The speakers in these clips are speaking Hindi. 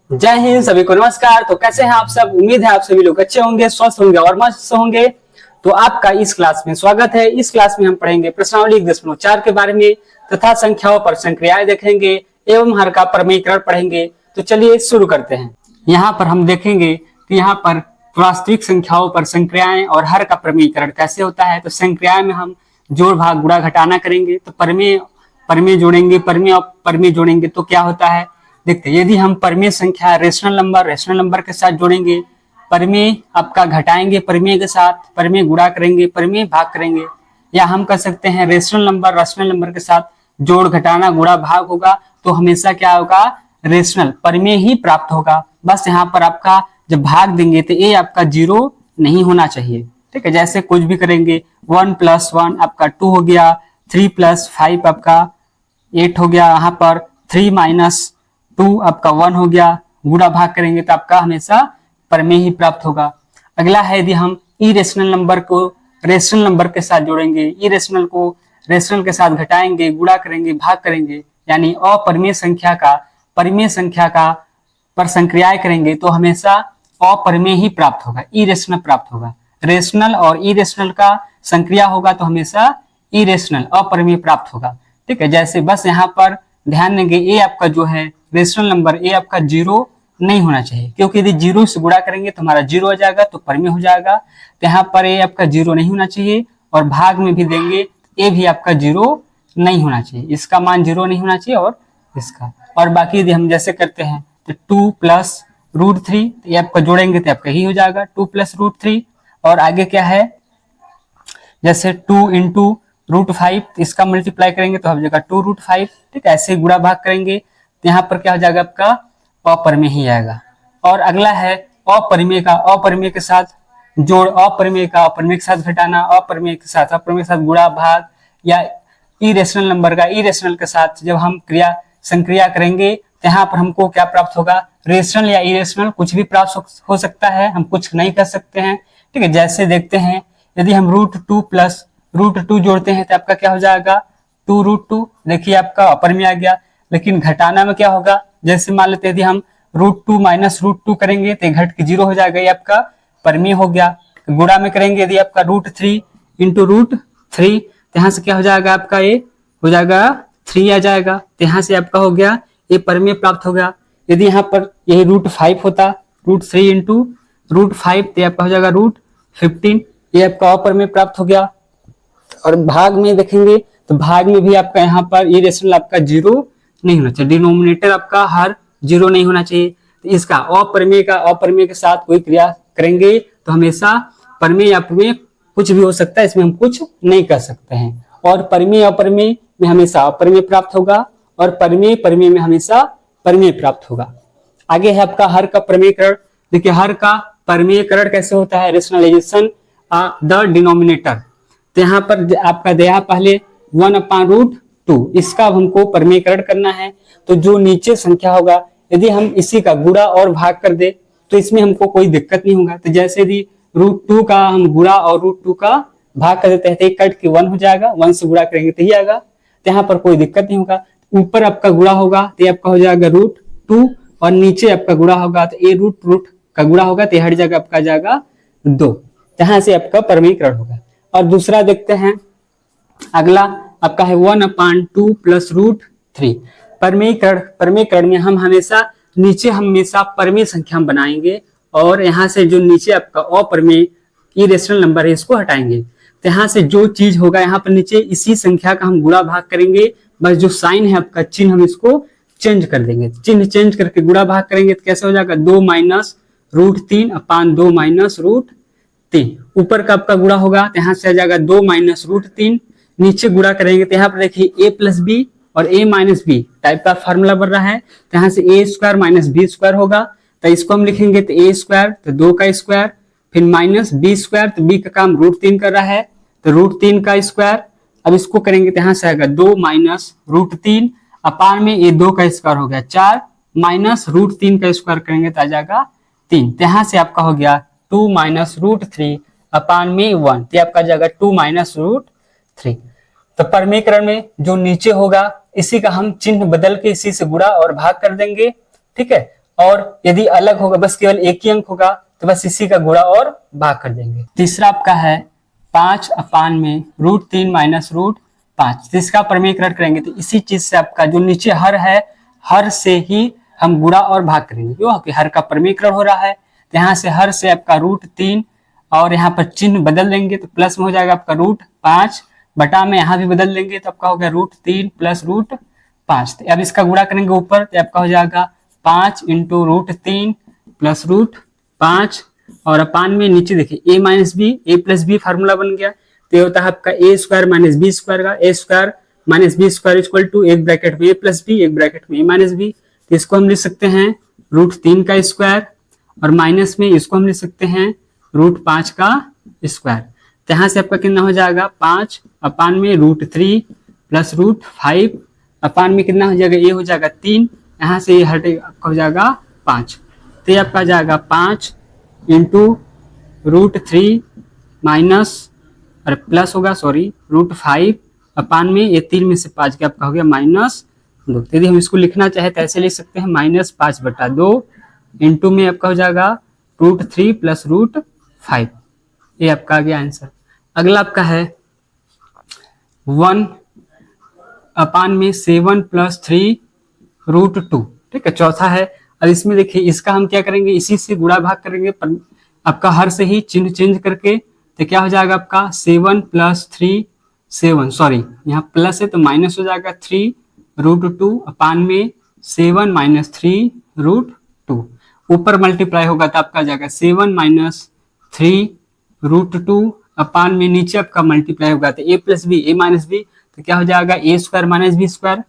जय हिंद, सभी को नमस्कार। तो कैसे हैं आप सब? उम्मीद है आप सभी लोग अच्छे होंगे, स्वस्थ होंगे और मस्त होंगे। तो आपका इस क्लास में स्वागत है। इस क्लास में हम पढ़ेंगे प्रश्नावली 1.4 के बारे में तथा संख्याओं पर संक्रियाएं देखेंगे एवं हर का प्रमेयीकरण पढ़ेंगे। तो चलिए शुरू करते हैं। यहाँ पर हम देखेंगे कि यहाँ पर वास्तविक संख्याओं पर संक्रियाएं और हर का प्रमेयीकरण कैसे होता है। तो संक्रियाएं में हम जोड़ भाग गुणा घटाना करेंगे। तो परमेय जोड़ेंगे, परमेय और परमेय जोड़ेंगे तो क्या होता है देखते हैं। यदि हम परमेय संख्या रेशनल नंबर के साथ जोड़ेंगे, परमेय आपका घटाएंगे परमेय के साथ, परमेय गुणा करेंगे, परमेय भाग करेंगे, या हम कर सकते हैं रेशनल नंबर के साथ जोड़ घटाना गुणा भाग होगा तो हमेशा क्या होगा, रेशनल परमेय ही प्राप्त होगा। बस यहाँ पर आपका जब भाग देंगे तो ये आपका 0 नहीं होना चाहिए। ठीक है, जैसे कुछ भी करेंगे 1 + 1 आपका 2 हो गया, 3 + 5 आपका 8 हो गया, यहाँ पर 3 - 2 आपका 1 हो गया। गुणा भाग करेंगे तो आपका हमेशा परमेय ही प्राप्त होगा। अगला है यदि हम इरेशनल नंबर को रेशनल नंबर के साथ जोड़ेंगे, इरेशनल को रेशनल के साथ घटाएंगे, गुणा करेंगे, भाग करेंगे, यानी अपरिमेय संख्या का परिमेय संख्या का पर संक्रियाएं करेंगे तो हमेशा अपरिमेय ही प्राप्त होगा, इरेशनल प्राप्त होगा। रेशनल और इरेशनल का संक्रिया होगा तो हमेशा इरेशनल अपरिमेय प्राप्त होगा। ठीक है, जैसे बस यहाँ पर ध्यान देंगे ए आपका जो है रेशनल नंबर ए आपका 0 नहीं होना चाहिए, क्योंकि यदि 0 से गुणा करेंगे तो हमारा 0 हो जाएगा तो परमेय हो जाएगा। तो यहाँ पर ए आपका 0 नहीं होना चाहिए और भाग में भी देंगे ए भी आपका 0 नहीं होना चाहिए, इसका मान 0 नहीं होना चाहिए और इसका। और बाकी यदि हम जैसे करते हैं तो 2 + √3 ये आपका जोड़ेंगे तो आपका ही हो जाएगा 2 + √3। और आगे क्या है, जैसे 2 × √5 इसका मल्टीप्लाई करेंगे तो हो जाएगा 2√5। ठीक है, ऐसे गुणा भाग करेंगे तो यहाँ पर क्या हो जाएगा, आपका अपरिमेय ही आएगा। और अगला है अपरिमेय के साथ जोड़, अपरिमेय का अपरिमेय के साथ घटाना, अपरिमेय के साथ गुणा भाग, या इरेशनल नंबर का इरेशनल के साथ जब हम संक्रिया करेंगे तो यहाँ पर हमको क्या प्राप्त होगा, रेशनल या इरेशनल कुछ भी प्राप्त हो सकता है, हम कुछ नहीं कर सकते हैं। ठीक है, जैसे देखते हैं यदि हम √2 + √2 जोड़ते हैं तो आपका क्या हो जाएगा 2√2। देखिए आपका अपरिमेय आ गया। लेकिन घटाना में क्या होगा, जैसे मान लेते हैं यदि हम √2 - √2 करेंगे तो घट के 0 हो जाएगा, ये आपका परमेय हो गया। गुणा में करेंगे यदि आपका √3 × √3 तो यहाँ से क्या हो जाएगा, आपका ये हो जाएगा 3 आ जाएगा। तो यहाँ से आपका हो गया ये परमेय प्राप्त हो गया। यदि यहाँ पर यही √5 होता, √3 × √5 तो आपका हो जाएगा √15, ये आपका अपरमेय प्राप्त हो गया। और भाग में देखेंगे तो भाग में भी आपका यहाँ पर इरेशनल आपका 0 नहीं होना चाहिए, डिनोमिनेटर आपका हर 0 नहीं होना चाहिए। तो इसका अपरिमेय के साथ कोई क्रिया करेंगे तो हमेशा परमेय या अपरिमेय कुछ भी हो सकता है, इसमें हम कुछ नहीं कर सकते हैं। और परमेय अपरिमेय में हमेशा अपरिमेय प्राप्त होगा और परमेय में हमेशा परमेय प्राप्त होगा। आगे है आपका हर का प्रमेयीकरण। देखिए हर का प्रमेयीकरण कैसे होता है, रेशनलाइजेशन द डिनोमिनेटर। तो यहाँ पर आपका दिया पहले 1/√2, इसका हमको प्रमेयीकरण करना है। तो जो नीचे संख्या होगा यदि हम इसी का गुणा और भाग कर दे तो इसमें हमको कोई दिक्कत नहीं होगा। तो जैसे यदि √2 का हम गुणा और √2 का भाग कर देते हैं तो कट के 1 हो जाएगा, 1 से गुणा करेंगे तो ही आएगा, तो यहाँ पर कोई दिक्कत नहीं होगा। ऊपर आपका गुणा होगा तो आपका हो जाएगा √2 और नीचे आपका गुणा होगा तो ए रूट का गुणा होगा तो हट जाएगा, आपका जाएगा 2। यहाँ से आपका प्रमेयीकरण होगा। और दूसरा देखते हैं, अगला आपका है 1/2 + √3। प्रमेयीकरण में हम हमेशा परमेय संख्या बनाएंगे और यहाँ से जो नीचे आपका अपरिमेय इरेशनल नंबर है इसको हटाएंगे। तो यहाँ से जो चीज होगा यहाँ पर नीचे इसी संख्या का हम गुणा भाग करेंगे, बस जो साइन है आपका चिन्ह हम इसको चेंज कर देंगे। चिन्ह चेंज करके गुणा भाग करेंगे तो कैसे हो जाएगा 2 - √3/2 - √3। ऊपर का आपका गुणा होगा तो यहाँ से आ जाएगा 2 - √3। नीचे गुणा करेंगे तो यहाँ पर देखिए a + b और a - b टाइप का फॉर्मूला बन रहा है। तो यहाँ से a² - b² होगा, तो इसको हम लिखेंगे तो a² तो 2 का स्क्वायर, फिर -b² तो b का काम √3 कर रहा है तो √3 का स्क्वायर। अब इसको करेंगे तो यहाँ से आएगा 2 - √3 अपान में ये 2 का स्क्वायर हो गया 4 -√3 का स्क्वायर करेंगे तो आ जाएगा 3। तो यहाँ से आपका हो गया 2 - √3 अपान में 1, तो आपका जाएगा 2 - √3। तो प्रमेयीकरण में जो नीचे होगा इसी का हम चिन्ह बदल के इसी से गुणा और भाग कर देंगे। ठीक है, और यदि अलग होगा, बस केवल एक ही अंक होगा, तो बस इसी का गुणा और भाग कर देंगे। तीसरा आपका है 5/√3 माइनस √5। तो इसका प्रमेयकरण करेंगे तो इसी चीज से आपका जो नीचे हर है, हर से ही हम गुणा और भाग करेंगे, क्यों कि हर का प्रमेयकरण हो रहा है। तो यहाँ से हर से आपका √3 और यहाँ पर चिन्ह बदल देंगे तो प्लस में हो जाएगा आपका √5, बटा में यहाँ भी बदल देंगे तो आपका हो गया √3 प्लस √5। तो अब इसका गुणा करेंगे ऊपर तो आपका हो जाएगा 5 × √3 प्लस √5 और अपान में नीचे देखिए a minus B, A plus B formula बन गया। तो ये होता है आपका a² माइनस बी स्क्वायर का, a² minus B square equal to एक ब्रैकेट में a प्लस बी, एक ब्रैकेट में a माइनस बी। तो इसको हम लिख सकते हैं √3 का स्क्वायर और माइनस में इसको हम लिख सकते हैं √5 का स्क्वायर। तो यहाँ से आपका कितना हो जाएगा 5 अपान में √3 प्लस √5 अपान में कितना हो जाएगा, ये हो जाएगा 3, यहाँ से ये हटेगा आपका हो जाएगा 5। तो ये आपका जाएगा 5 × √3 माइनस और प्लस होगा सॉरी √5 अपान में ये 3 में से 5 के आपका हो गया -2। यदि हम इसको लिखना चाहे तो ऐसे लिख सकते हैं -5/2 इंटू में आपका हो जाएगा √3 प्लस √5। ये आपका आ गया आंसर। अगला आपका है 1 अपान में 7 प्लस 3 √2। ठीक है, चौथा है। अब इसमें देखिए इसका हम क्या करेंगे, इसी से गुणा भाग करेंगे, आपका हर से ही चिन्ह चेंज करके। तो क्या हो जाएगा आपका 7 प्लस 3 7 सॉरी यहाँ प्लस है तो माइनस हो जाएगा 3 √2 अपान में 7 माइनस 3 √2। ऊपर मल्टीप्लाई होगा तो आपका जाएगा 7 माइनस 3 √2 अपान में नीचे आपका मल्टीप्लाई होगा तो a plus B, a minus B. तो क्या हो जाएगा a² माइनस बी स्क्वायर,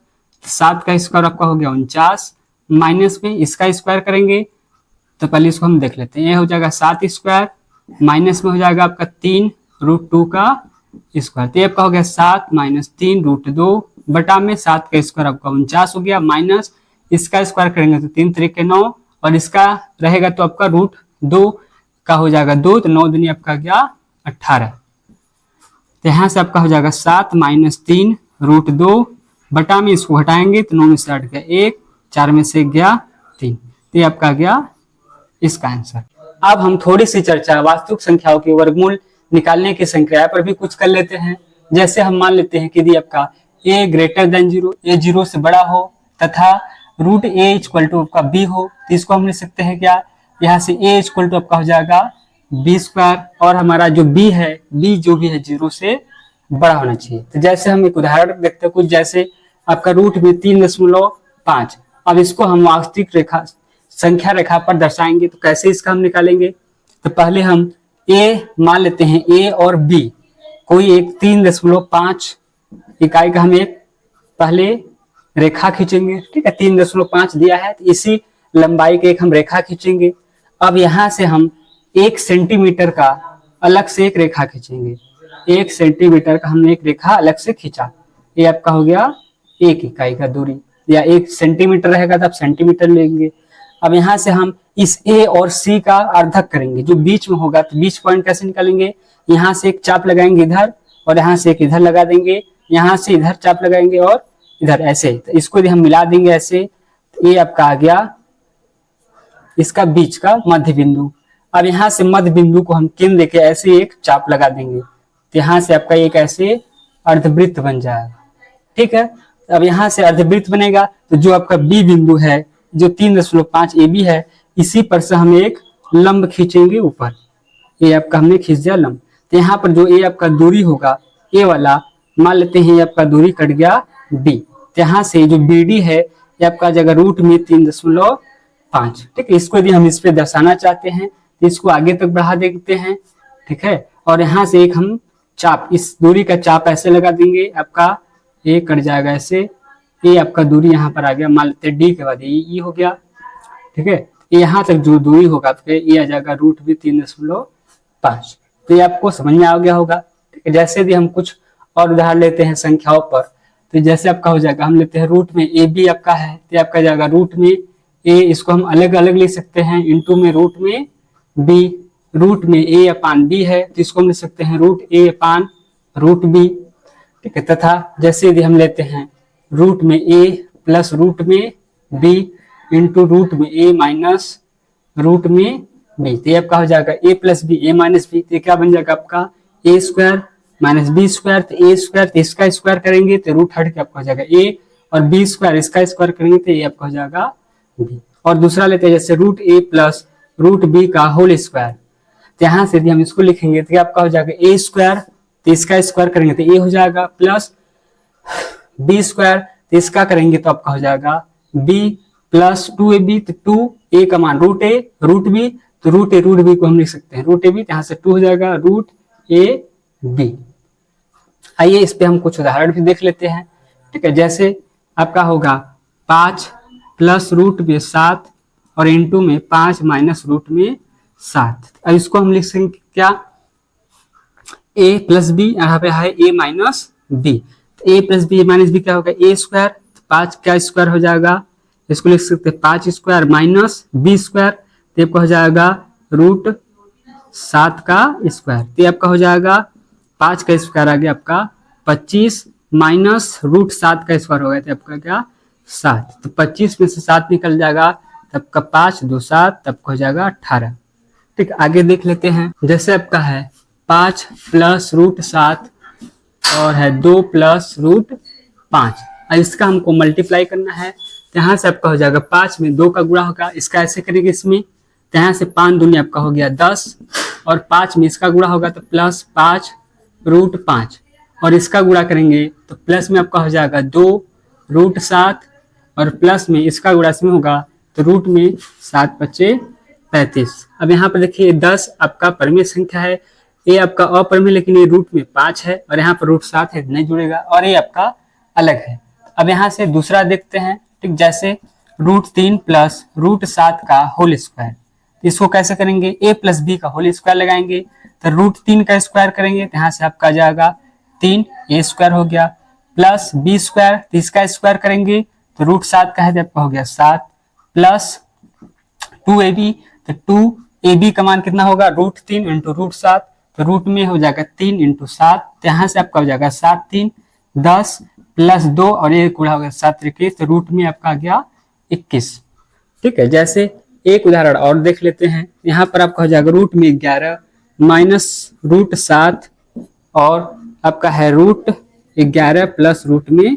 7 का स्क्वायर आपका हो गया 49, माइनस में इसका स्क्वायर करेंगे तो पहले इसको हम देख लेते हैं। ये हो जाएगा 7 स्क्वायर माइनस में हो जाएगा आपका 3 √2 का स्क्वायर। तो ये आपका हो गया 7 माइनस 3 √2 बटा में 7 का स्क्वायर आपका 49 हो गया, माइनस इसका स्क्वायर करेंगे तो 3 3 के 9 और इसका रहेगा तो आपका √2 का हो जाएगा 2, तो 9 दूनी आपका गया 18। तो यहाँ से आपका हो जाएगा 7 माइनस 3 √2 बटा में इसको हटाएंगे तो 9 में से 8 गया 1, 4 में से गया 3। तो ये आपका गया इसका आंसर। अब हम थोड़ी सी चर्चा वास्तविक संख्याओं के वर्गमूल निकालने की संक्रिया पर भी कुछ कर लेते हैं। जैसे हम मान लेते हैं कि यदि आपका a ग्रेटर देन 0, a 0 से बड़ा हो तथा √a इक्वल टू आपका b हो, तो इसको हम लिख सकते हैं क्या, यहाँ से a इक्वल टू आपका हो जाएगा b² और हमारा जो b है, b जो भी है 0 से बड़ा होना चाहिए। तो जैसे हम एक उदाहरण देखते हैं, कुछ जैसे आपका रूट में 3.5। अब इसको हम वास्तविक रेखा संख्या रेखा पर दर्शाएंगे तो कैसे इसका हम निकालेंगे। तो पहले हम a मान लेते हैं, a और b कोई एक 3.5 इकाई का हम एक पहले रेखा खींचेंगे। ठीक है, 3.5 दिया है तो इसी लंबाई के एक हम रेखा खींचेंगे। अब यहाँ से हम 1 सेंटीमीटर का अलग से एक रेखा खींचेंगे। 1 सेंटीमीटर का हमने एक रेखा अलग से खींचा, ये आपका हो गया 1 इकाई का दूरी, या 1 सेंटीमीटर रहेगा तो आप सेंटीमीटर लेंगे। अब यहाँ से हम इस a और c का अर्धक करेंगे, जो बीच में होगा तो बीच पॉइंट कैसे निकालेंगे, यहाँ से एक चाप लगाएंगे इधर और यहाँ से एक इधर लगा देंगे, यहाँ से इधर चाप लगाएंगे और इधर ऐसे। तो इसको यदि हम मिला देंगे ऐसे तो ये आपका आ गया इसका बीच का मध्य बिंदु। अब यहाँ से मध्य बिंदु को हम केंद्र देके ऐसे एक चाप लगा देंगे तो यहाँ से आपका एक ऐसे अर्धवृत्त बन जाएगा। ठीक है, अब यहाँ से अर्धवृत्त बनेगा तो जो आपका बी बिंदु है, जो 3.5 AB है, इसी पर से हम एक लंब खींचेंगे ऊपर, ये आपका हमने खींच दिया लंब। तो यहाँ पर जो ये आपका दूरी होगा ए वाला, मान लेते हैं ये आपका दूरी कट गया डी। तो यहाँ से जो BD है ये आपका जगह रूट में 3.5। ठीक है, इसको यदि हम इस पे दर्शाना चाहते हैं तो इसको आगे तक बढ़ा देते हैं। ठीक है, और यहाँ से एक हम चाप, इस दूरी का चाप ऐसे लगा देंगे, आपका ये कट जाएगा ऐसे, ये आपका दूरी यहाँ पर आ गया, मान लेते हैं डी के बाद ये हो गया। ठीक है, यहाँ तक जो दूरी होगा तो ये आ जाएगा रूट भी 3.5। तो ये आपको समझ में आ गया होगा। ठीक है, जैसे भी हम कुछ और उदाहरण लेते हैं संख्याओं पर, तो जैसे आपका हो जाएगा, हम लेते हैं रूट में AB आपका है तो आपका जाएगा रूट में A, इसको हम अलग अलग लिख सकते हैं, इंटू में रूट में B, रूट में A अपान B है तो इसको हम लिख सकते हैं root A upon root B। ठीक है, तथा जैसे यदि हम लेते हैं रूट में A प्लस रूट में B इंटू रूट में ए माइनस रूट में बी। तो ये आपका हो जाएगा ए प्लस बी ए माइनस बी। तो क्या बन जाएगा आपका ए स्क्वायर माइनस बी स्क्वायर। तो ए स्क्वायर तो इसका स्क्वायर करेंगे तो रूट हट के आपका हो जाएगा ए, और बी स्क्वायर इसका स्क्वायर करेंगे तो ये आपका हो जाएगा बी। और दूसरा लेते हैं जैसे रूट ए प्लस रूट बी का होल स्क्वायर। तो यहाँ से यदि हम इसको लिखेंगे तो आपका हो जाएगा ए स्क्वायर, तो इसका स्क्वायर करेंगे तो ए हो जाएगा, प्लस बी स्क्वायर तो इसका करेंगे तो आपका हो जाएगा बी, प्लस 2ab। तो 2a का मान रूट ए रूट बी, तो रूट ए रूट बी को हम लिख सकते हैं रूट ए बी, यहाँ से 2 हो जाएगा रूट ए बी। आइए इस पे हम कुछ उदाहरण भी देख लेते हैं। ठीक है, जैसे आपका होगा 5 प्लस रूट में 7 और इंटू में 5 माइनस रूट में 7। अब इसको हम लिख सकते क्या, a प्लस बी, यहाँ पे है a minus B. A plus B minus B क्या होगा ए स्क्वायर, 5 का स्क्वायर हो जाएगा, इसको लिख सकते हैं 5 स्क्वायर माइनस बी स्क्वायर, तो आपका हो जाएगा रूट 7 का स्क्वायर। तो आपका हो जाएगा 5 का स्क्वायर आ गया आपका 25 माइनस रूट 7 का स्क्वायर हो गया, तो आपका क्या 7। तो 25 में से 7 निकल जाएगा, तब का 5 2 7, तब का हो जाएगा 18। ठीक, आगे देख लेते हैं। जैसे आपका है 5 प्लस रूट 7 और है 2 प्लस रूट 5। अब इसका हमको मल्टीप्लाई करना है, तो यहाँ से आपका हो जाएगा 5 में 2 का गुणा होगा, इसका ऐसे करेंगे इसमें, तो यहाँ से 5 दूनी आपका हो गया 10, और 5 में इसका गुणा होगा तो प्लस 5 रूट 5, और इसका गुणा करेंगे तो प्लस में आपका हो जाएगा 2 रूट 7, और प्लस में इसका गुणा इसमें होगा तो रूट में 7 बचे 35। अब यहाँ पर देखिए 10 आपका परिमेय संख्या है, ये आपका अपरिमेय, लेकिन ये रूट में 5 है, और यहाँ पर रूट 7 है नहीं जुड़ेगा, और ये आपका अलग है। अब यहाँ से दूसरा देखते हैं। ठीक, जैसे रूट 3 प्लस रूट 7 का होल स्क्वायर, इसको कैसे करेंगे, a प्लस बी का होल स्क्वायर लगाएंगे, तो रूट 3 का स्क्वायर करेंगे तो यहाँ से आपका जाएगा 3 a स्क्वायर हो गया, प्लस बी स्क्वायर तो इसका स्क्वायर करेंगे तो रूट 7 का है तो आपका हो गया 7, प्लस 2ab, तो 2ab का मान कितना होगा रूट 3 इंटू रूट 7, तो रूट में हो जाएगा 3 इंटू 7, तो यहाँ से आपका हो जाएगा 7 3 10 प्लस 2, और ये गुणा हो गया 7 21, तो रूट में आपका आ गया 21। ठीक है, जैसे एक उदाहरण और देख लेते हैं। यहाँ पर आपका हो जाएगा रूट में 11 माइनस रूट 7, और आपका है रूट 11 प्लस रूट में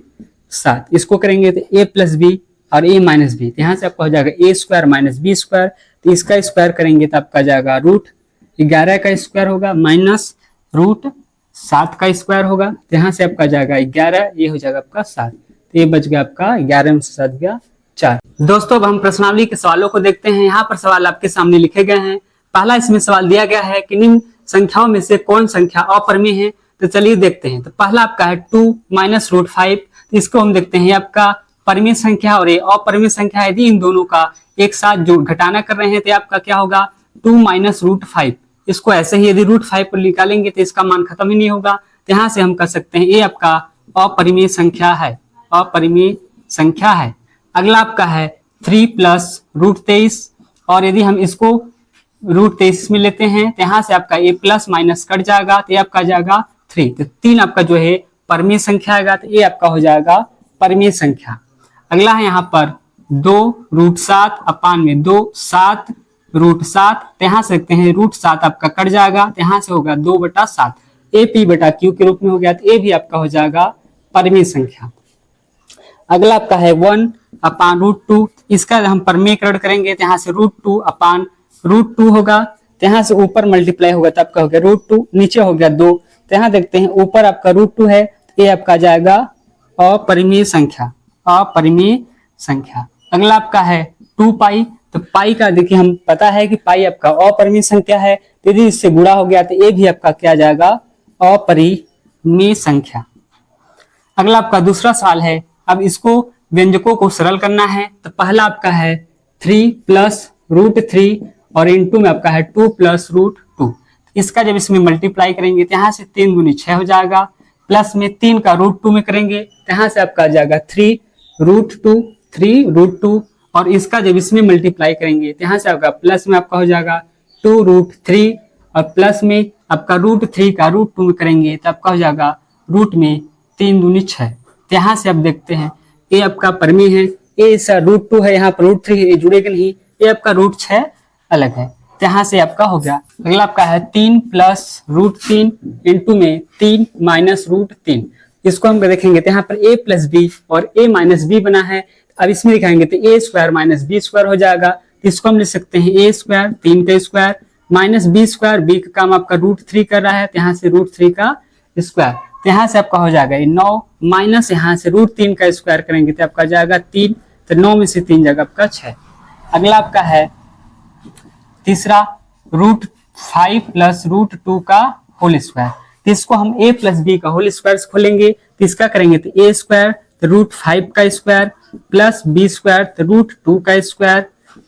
7। इसको करेंगे तो a प्लस बी और a माइनस बी, तो यहाँ से आपका हो जाएगा a square minus B square, तो इसका स्क्वायर करेंगे तो आपका जाएगा रूट 11 का स्क्वायर होगा माइनस रूट 7 का स्क्वायर होगा, तो यहाँ से आपका जाएगा 11, ये हो जाएगा आपका 7, तो ये बच गया आपका 11 में से 7 गया 4। दोस्तों अब हम प्रश्नावली के सवालों को देखते हैं। यहाँ पर सवाल आपके सामने लिखे गए हैं। पहला इसमें सवाल दिया गया है कि निम्न संख्याओं में से कौन संख्या अपरिमेय है, तो चलिए देखते हैं। तो पहला आपका है 2 माइनस रूट 5, तो इसको हम देखते हैं आपका परिमेय संख्या और ये अपरिमेय संख्या। यदि इन दोनों का एक साथ जो घटाना कर रहे हैं तो आपका क्या होगा 2 माइनस रूट 5। इसको ऐसे ही यदि रूट 5 पर निकालेंगे तो इसका मान खत्म ही नहीं होगा, तो यहाँ से हम कर सकते हैं ये आपका अपरिमेय संख्या है, अपरिमेय संख्या है। अगला आपका है 3 प्लस रूट 23, और यदि हम इसको रूट 23 में लेते हैं तो यहाँ से आपका ये प्लस माइनस कट जाएगा, तो ये आपका जाएगा 3, तो 3 आपका जो है परिमेय संख्या आएगा, तो ये आपका हो जाएगा परिमेय संख्या। अगला है यहाँ पर 2 रूट 7 अपान में 2 7 रूट 7, तो यहाँ से देखते हैं रूट 7 आपका कट जाएगा, तो यहाँ से होगा 2/7, ए पी बटा क्यू के रूप में हो गया, तो ए भी आपका हो जाएगा परिमेय संख्या। अगला आपका है 1 अपान रूट 2, इसका हम परिमेयकरण करेंगे तो यहाँ से रूट 2 अपान रूट 2 होगा, तो यहाँ से ऊपर मल्टीप्लाई होगा तो आपका हो गया रूट 2, नीचे हो गया 2, तो यहाँ देखते हैं ऊपर आपका रूट 2 है, तो ये आपका जाएगा अपरिमेय संख्या, अपरिमेय संख्या। अगला आपका है 2 पाई, तो पाई का देखिए हम पता है कि पाई आपका अपरिमेय संख्या है, तो यदि इससे गुणा हो गया तो ये भी आपका क्या जाएगा अपरिमेय संख्या। अगला आपका दूसरा सवाल है, अब इसको व्यंजकों को सरल करना है। तो पहला आपका है 3 प्लस रूट 3 और इंटू में आपका है 2 प्लस रूट 2। इसका जब इसमें मल्टीप्लाई करेंगे तो यहाँ से 3 दूनी 6 हो जाएगा, प्लस में 3 का रूट 2 में करेंगे तो यहाँ से आपका आ जाएगा 3 रूट 2, और इसका जब इसमें मल्टीप्लाई करेंगे तो यहाँ से आपका प्लस में आपका हो जाएगा 2 रूट 3, और प्लस में आपका रूट 3 का रूट 2 में करेंगे तो आपका हो जाएगा रूट में 3 दूनी 6। तो यहाँ से आप देखते हैं ये आपका परिमेय है, ए √2 है, यहाँ पर √3 है, ये जुड़ेगा नहीं, ये आपका √6 अलग है, तो यहाँ से आपका हो गया। अगला आपका है 3 + √3 इंटू में 3 माइनस √3, इसको हम देखेंगे तो यहाँ पर a + b और a - b बना है। अब इसमें दिखाएंगे तो a² - b² हो जाएगा, इसको हम लिख सकते हैं a² 3 का स्क्वायर माइनस b², b का काम आपका √3 कर रहा है, तो यहाँ से √3 का स्क्वायर, तो यहाँ से आपका हो जाएगा 9 माइनस यहाँ से √3 का स्क्वायर करेंगे तो आपका जाएगा 3, तो 9 में से 3 जाएगा आपका 6। अगला आपका है तीसरा √5 + √2 का होल स्क्वायर, तो इसको हम a + b का होल स्क्वायर खोलेंगे, तो इसका करेंगे तो a² तो √5 का स्क्वायर प्लस b² तो √2 का स्क्वायर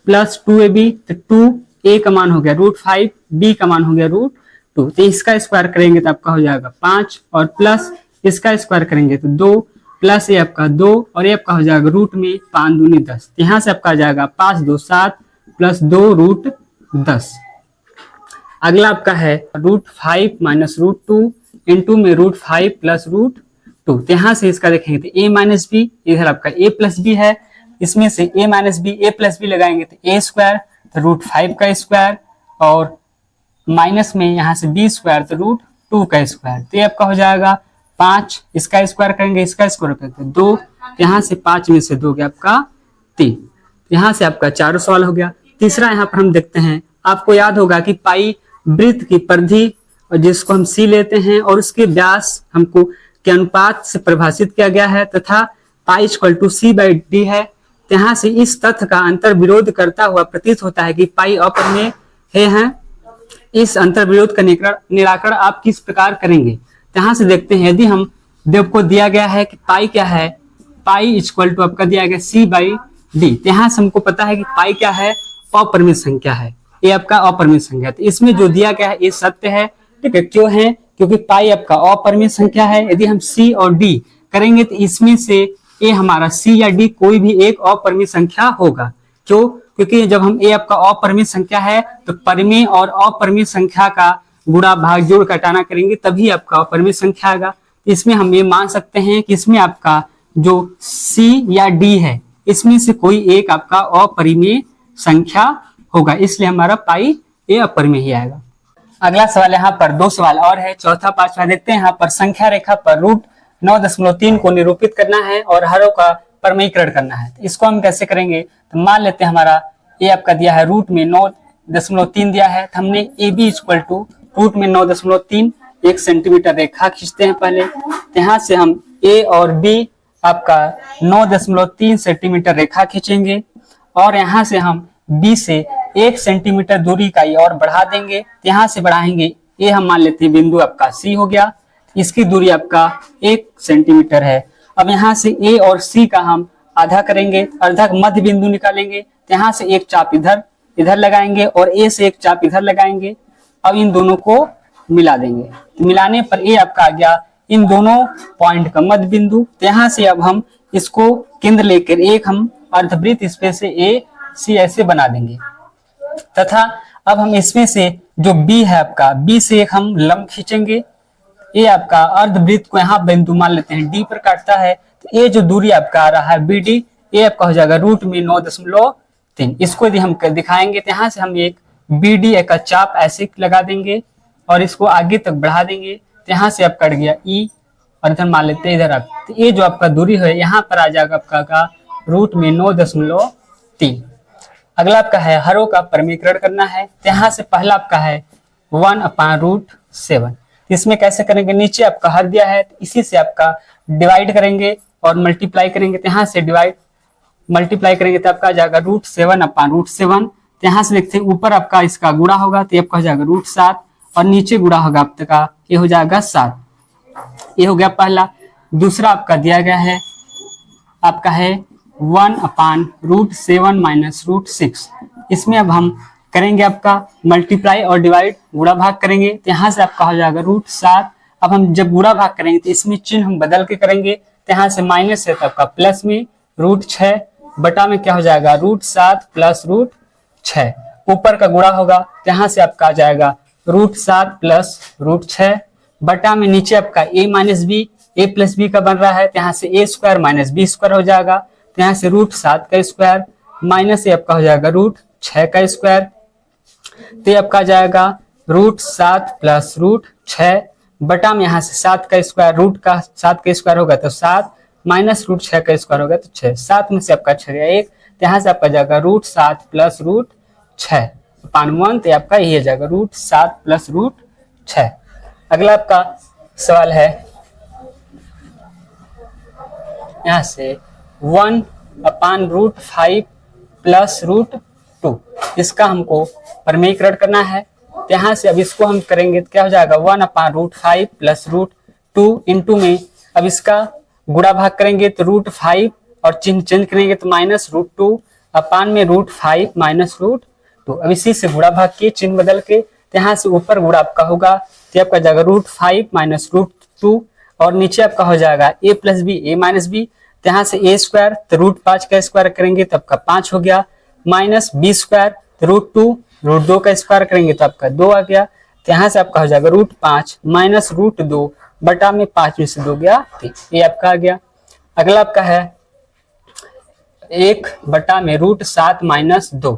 प्लस 2ab, तो 2a का मान हो गया √5, b का मान हो गया √2, तो इसका स्क्वायर करेंगे तो आपका हो जाएगा 5 और प्लस इसका स्क्वायर करेंगे तो 2 प्लस ये आपका 2 और ये आपका हो जाएगा रूट में 5 दूनी 10, यहाँ से आपका आ जाएगा 5 2 7 प्लस 2 √10। अगला आपका है √5 - √2 इंटू में √5 + √2, तो यहाँ से इसका देखेंगे तो a - b, इधर आपका a + b है, इसमें से a - b a + b लगाएंगे तो a² तो √5 का स्क्वायर और माइनस में यहाँ से b² तो √2 का स्क्वायर, तो ये आपका हो जाएगा 5, इसका स्क्वायर करेंगे इसका स्क्वायर करते 2, यहाँ से 5 में से 2 गया आपका 3, यहाँ से आपका 4 सवाल हो गया। तीसरा यहाँ पर हम देखते हैं, आपको याद होगा कि पाई वृत्त की परिधि जिसको हम c लेते हैं और उसके व्यास हमको के अनुपात से परिभाषित किया गया है तथा पाई = c/d है, यहाँ से इस तथ्य का अंतर विरोध करता हुआ प्रतीत होता है कि पाई अपरिमेय है। इस अंतर विरोध का निराकरण आप किस प्रकार करेंगे, यहाँ से देखते हैं। यदि हम देव को दिया गया है कि पाई क्या है, पाई = आपका दिया गया c/d, यहाँ से हमको पता है कि पाई क्या है, अपरिमेय संख्या है, ये आपका अपरिमेय संख्या है, तो इसमें जो दिया गया है ये सत्य है, ठीक है। क्यों है, क्योंकि पाई आपका अपरिमेय संख्या है। यदि हम c और d करेंगे तो इसमें से a हमारा c या d कोई भी एक अपरिमेय संख्या होगा। क्यों, क्योंकि जब हम a आपका अपरिमेय संख्या है तो परिमेय और अपरिमेय संख्या का गुणा भाग जोड़ घटाना करेंगे तभी आपका अपरिमेय संख्या आएगा। इसमें हम ये मान सकते हैं कि इसमें आपका जो c या d है इसमें से कोई एक आपका अपरिमेय संख्या होगा, इसलिए हमारा पाई ये अपरिमेय ही आएगा। अगला सवाल यहाँ पर 2 सवाल और है, चौथा पांचवा देखते हैं। यहाँ पर संख्या रेखा पर √9.3 को निरूपित करना है और हरों का परमेयीकरण करना है, तो इसको हम कैसे करेंगे, तो मान लेते हैं हमारा ये आपका दिया है रूट में 9.3 दिया है, तो हमने AB = रूट में 9.3 1 सेंटीमीटर रेखा खींचते हैं पहले, तो यहाँ से हम A और B आपका 9.3 सेंटीमीटर रेखा खींचेंगे और यहाँ से हम B से 1 सेंटीमीटर दूरी का ये और बढ़ा देंगे, यहाँ से बढ़ाएंगे A हम मान लेते हैं बिंदु आपका C हो गया, इसकी दूरी आपका 1 सेंटीमीटर है। अब यहाँ से A और C का हम आधा करेंगे, अर्धक मध्य बिंदु निकालेंगे, तो यहाँ से एक चाप इधर लगाएंगे और A से एक चाप इधर लगाएंगे। अब इन दोनों को मिला देंगे, तो मिलाने पर A आपका आ गया इन दोनों पॉइंट का मध्य बिंदु। तो यहाँ से अब हम इसको केंद्र लेकर एक हम अर्धवृत्त इसमें से AC ऐसे बना देंगे तथा अब हम इसमें से जो B है आपका B से एक हम लंब खींचेंगे। ये आपका अर्धवृत्त को यहाँ बिंदु मान लेते हैं D पर काटता है, तो ये जो दूरी आपका आ रहा है BD ये आपका हो जाएगा रूट में 9.3। इसको यदि हम दिखाएंगे तो यहाँ से हम एक BD का चाप ऐसे लगा देंगे और इसको आगे तक बढ़ा देंगे, तो यहाँ से आप कट गया E और इधर मान लेते हैं इधर आप, तो ये जो आपका दूरी है यहाँ पर आ जाएगा आपका का रूट में 9.3। अगला आपका है हरों का परमीकरण करना है, तो यहाँ से पहला आपका है 1/√7। इसमें कैसे करेंगे, नीचे आपका हर दिया है तो इसी से आपका डिवाइड करेंगे और मल्टीप्लाई करेंगे, तो यहाँ से मल्टीप्लाई करेंगे तो आपका आ जाएगा √7/√7। तो यहाँ से देखते हैं ऊपर आपका इसका गुणा होगा तो आपका हो जाएगा √7 और नीचे गुणा होगा आपका ये हो जाएगा 7। ये हो गया पहला। दूसरा आपका दिया गया है आपका है 1/√7 - √6। इसमें अब हम करेंगे आपका मल्टीप्लाई और डिवाइड गुणा भाग करेंगे, तो यहाँ से आपका हो जाएगा √7। अब हम जब गुणा भाग करेंगे तो इसमें चिन्ह हम बदल के करेंगे, तो यहाँ से माइनस है तो आपका प्लस में √6 बटा में क्या हो जाएगा √7 + √6। ऊपर का गुणा होगा तो यहाँ से आपका आ जाएगा √7 + √6 बटा में नीचे आपका a - b का बन रहा है, तो यहाँ से a² - b² हो जाएगा, तो यहाँ से √7 का स्क्वायर माइनस ये आपका हो जाएगा √6 का स्क्वायर, तो ये आपका जाएगा √7 प्लस √6 बटा में यहाँ से 7 का स्क्वायर, रूट का 7 का स्क्वायर होगा तो 7 माइनस √6 का स्क्वायर होगा तो 6, 7 में से आपका 6 गया 1, तो यहाँ से आपका जाएगा √7 प्लस √6 अपान 1, तो आपका ये जाएगा √7 प्लस √6। अगला आपका सवाल है यहाँ से 1 अपान √5 प्लस √2, इसका हमको परमीकरण करना है। तो यहाँ से अब इसको हम करेंगे तो क्या हो जाएगा 1 अपान √5 प्लस √2 इंटू में अब इसका गुणा भाग करेंगे तो √5 और चिन्ह चेंज करेंगे तो माइनस √2 अपान में √5 माइनस √2। अब इसी से गुणा भाग के चिन्ह बदल के तो यहाँ से ऊपर गुणा आपका होगा तो आपका जाएगा √5 माइनस √2 और नीचे आपका हो जाएगा a plus B a minus B, तो यहाँ से a स्क्वायर तो √5 का स्क्वायर करेंगे तो आपका 5 हो गया, माइनस b स्क्वायर तो √2 का स्क्वायर करेंगे तो आपका 2 आ गया, तो यहाँ से आपका हो जाएगा √5 माइनस √2 बटा में 5 में से 2 गया 3, ये आपका आ गया। अगला आपका है 1 बटा में √7 माइनस 2, तो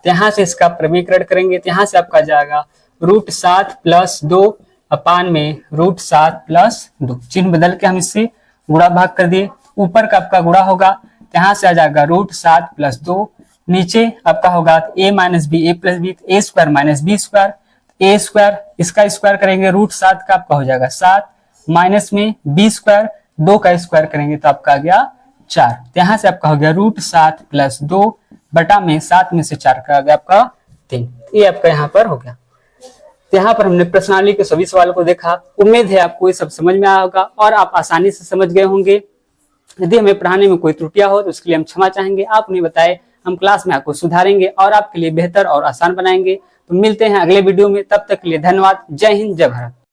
यहाँ से इसका प्रमीकरण करेंगे तो यहाँ से आपका जाएगा √7 प्लस 2 अपान में √7 प्लस 2, चिन्ह बदल के हम इससे गुणा भाग कर दिए, ऊपर का आपका गुणा होगा तो यहाँ से आ जाएगा √7 प्लस 2, नीचे आपका होगा a minus B a plus B, a square minus B square, a square इसका स्क्वायर करेंगे √7 का आपका हो जाएगा 7 माइनस में b स्क्वायर 2 का स्क्वायर करेंगे तो आपका आ गया 4, तो यहाँ से आपका हो गया √7 प्लस 2 बटा में 7 में से 4 का आ गया आपका 3, ये आपका यहाँ पर हो गया। तो यहाँ पर हमने प्रश्नावली के सभी सवालों को देखा, उम्मीद है आपको ये सब समझ में आया होगा और आप आसानी से समझ गए होंगे। यदि हमें पढ़ाने में कोई त्रुटियां हो तो उसके लिए हम क्षमा चाहेंगे, आप उन्हें बताएं, हम क्लास में आपको सुधारेंगे और आपके लिए बेहतर और आसान बनाएंगे। तो मिलते हैं अगले वीडियो में, तब तक के लिए धन्यवाद। जय हिंद, जय भारत।